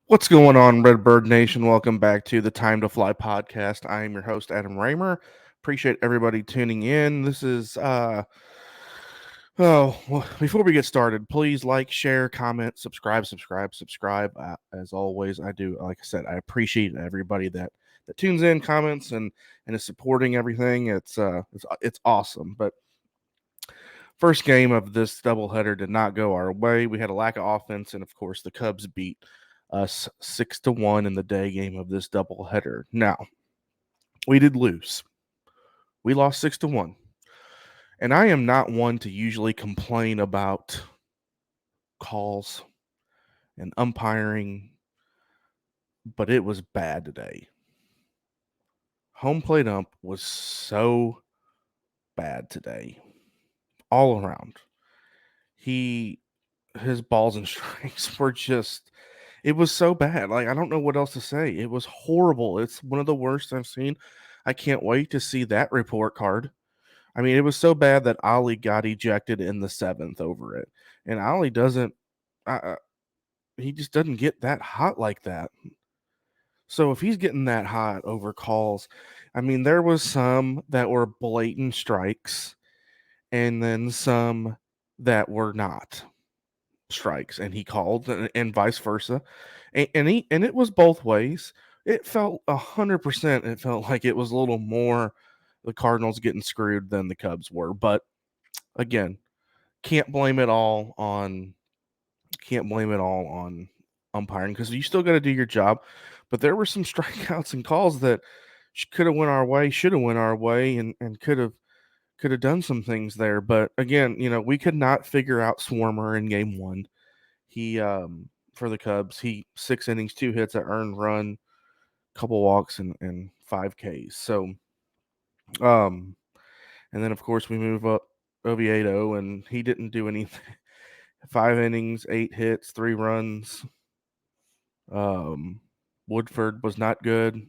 What's going on, Redbird Nation? Welcome back to the Time to Fly podcast. I am your host, Adam Raymer. Appreciate everybody tuning in. This is before we get started, please like, share, comment, subscribe. As always, I do. Like I said, I appreciate everybody that tunes in, comments, and is supporting everything. It's awesome. But first game of this doubleheader did not go our way. We had a lack of offense, and of course, the Cubs beat us 6-1 in the day game of this doubleheader. Now, we did lose. We lost 6-1. And I am not one to usually complain about calls and umpiring, but it was bad today. Home plate ump was so bad today, all around. His balls and strikes were just, it was so bad. Like, I don't know what else to say. It was horrible. It's one of the worst I've seen. I can't wait to see that report card. I mean, it was so bad that Ali got ejected in the seventh over it. And Ali doesn't, he just doesn't get that hot like that. So if he's getting that hot over calls, I mean, there was some that were blatant strikes and then some that were not strikes, and he called, and vice versa, and it was both ways. It felt 100%. It felt like it was a little more the Cardinals getting screwed than the Cubs were, but again, can't blame it all on umpiring because you still got to do your job. But there were some strikeouts and calls that could have went our way, should have went our way, and could have done some things there. But again, we could not figure out Swarmer in game one. He for the Cubs, he 6 innings, 2 hits, an earned run, couple walks, and 5 Ks. So and then of course we move up Oviedo, and he didn't do anything. 5 innings, 8 hits, 3 runs. Woodford was not good.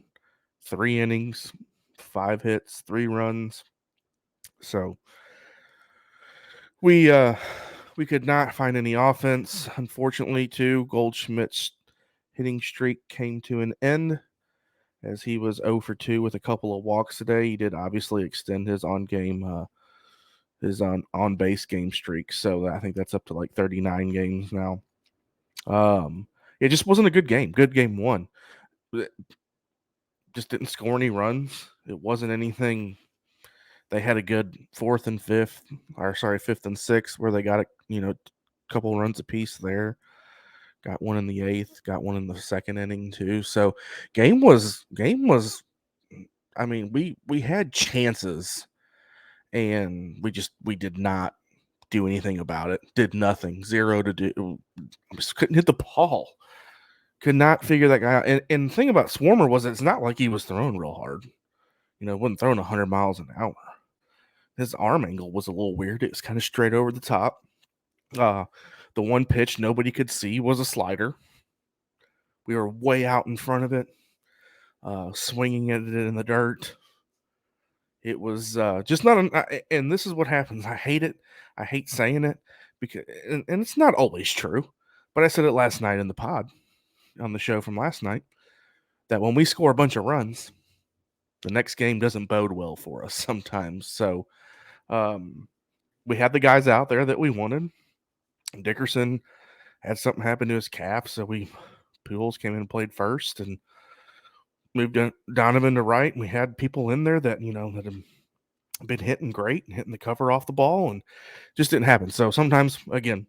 3 innings, 5 hits, 3 runs. So we could not find any offense. Unfortunately, too, Goldschmidt's hitting streak came to an end as he was 0 for 2 with a couple of walks today. He did obviously extend his on base game streak, so I think that's up to like 39 games now. It just wasn't a good game. Good game one. Just didn't score any runs. It wasn't anything. They had a good fifth and sixth, where they got a couple runs apiece there. Got one in the eighth, got one in the second inning too. So game was. I mean, we had chances, and we did not do anything about it. Did nothing. Zero to do. Just couldn't hit the ball. Could not figure that guy out. And the thing about Swarmer was it's not like he was throwing real hard. Wasn't throwing 100 miles an hour. His arm angle was a little weird. It was kind of straight over the top. The one pitch nobody could see was a slider. We were way out in front of it, swinging at it in the dirt. It was just not and this is what happens. I hate it. I hate saying it because, and it's not always true, but I said it last night in the pod on the show from last night that when we score a bunch of runs, the next game doesn't bode well for us sometimes. So we had the guys out there that we wanted. Dickerson had something happen to his calf, so Pujols came in and played first and moved Donovan to right. And we had people in there that that have been hitting great and hitting the cover off the ball, and just didn't happen. So sometimes, again,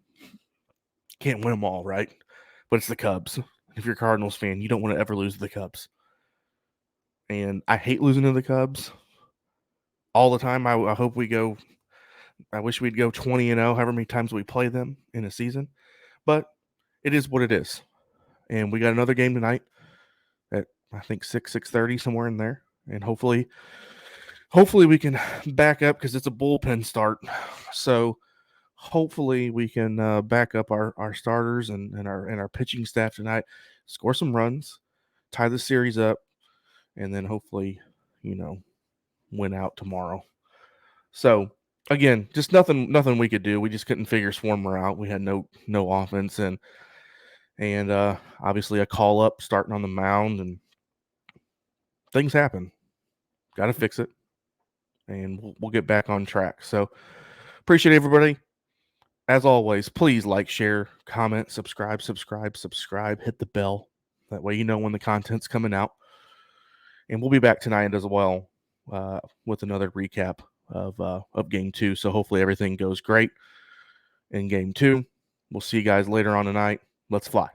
can't win them all, right? But it's the Cubs. If you're a Cardinals fan, you don't want to ever lose to the Cubs. And I hate losing to the Cubs all the time. I hope we go. I wish we'd go 20-0, however many times we play them in a season. But it is what it is. And we got another game tonight at, I think, 6:30, somewhere in there. And hopefully we can back up because it's a bullpen start. So hopefully we can back up our starters and our pitching staff tonight, score some runs, tie the series up, and then hopefully, win out tomorrow. So again, just nothing we could do. We just couldn't figure Swarmer out. We had no offense, and and obviously a call up starting on the mound, and things happen. Got to fix it, and we'll get back on track. So appreciate everybody. As always, please like, share, comment, subscribe, hit the bell. That way you know when the content's coming out. And we'll be back tonight as well with another recap of Game 2. So hopefully everything goes great in Game 2. We'll see you guys later on tonight. Let's fly.